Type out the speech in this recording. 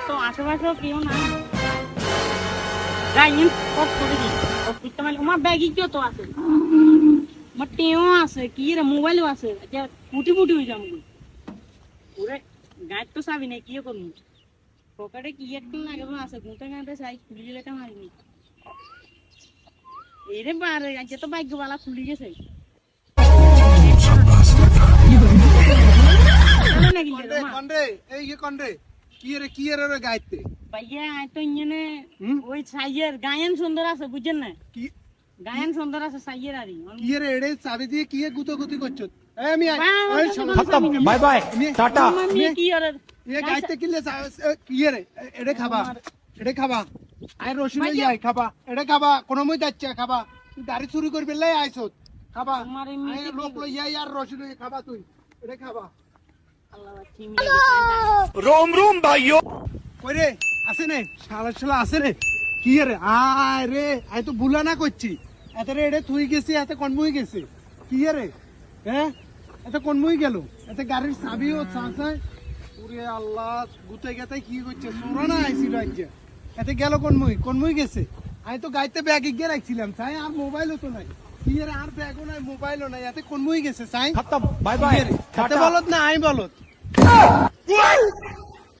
তো আশেপাশেও কেউ না গাইন কত করে দিই অফিসটা মানে আমার ব্যাগই কেউ তো আছে আমার টেও আছে কি রে মোবাইলও আছে আচ্ছা ফুটি ফুটি হয়ে যাবো ওরে গাইড তো চাবি নাই কি করবো পকেটে কি একটা লাগাবো আছে ঘুমটা গাঁটে চাই খুলি দিলে এটা মারিনি এরে বারে আজকে তো ভাগ্যবালা খুলি গেছে ওই সাইয়ের গায়ন সুন্দর আছে বুঝছেন না গায়ন সুন্দর আছে সাইয়ের আরই চাবি দিয়ে কি গুতোগুতি করছো বাই বাই টাটা কি আর গাইতে কিনলে কি রে এটা খাবা এটা খাবা আই রসুন যাই খাবা এটা খাবা কোন মই যাচ্ছে খাবা তুই দাড়ি চুরি করবি লাই আইছত খাবা লোক লইয়া আর রসুন খাবা তুই এটা খাবা रोम रोम भाइयों কই রে আছে নে শালা শালা আছে রে কি রে আয় রে আই তো ভুলা না করছি এত রে এটা তুই গেছি এত কনমুই গেছে কি রে হ্যাঁ এত কনমুই গেল এত গাড়ির চাবিও চাচাই ওরে আল্লাহ গুতে গেতে কি করছে সুরানা আইছিল আজকে এত গেল কনমুই গেছে আমি তো গাইতে ব্যাগ গিয়ে রাখছিলাম তাই আর মোবাইলও তো নাই কি রে আর ব্যাগও নাই মোবাইলও নাই এত কনমুই গেছে তাই खत्म बाय बाय বলত না আমি বলত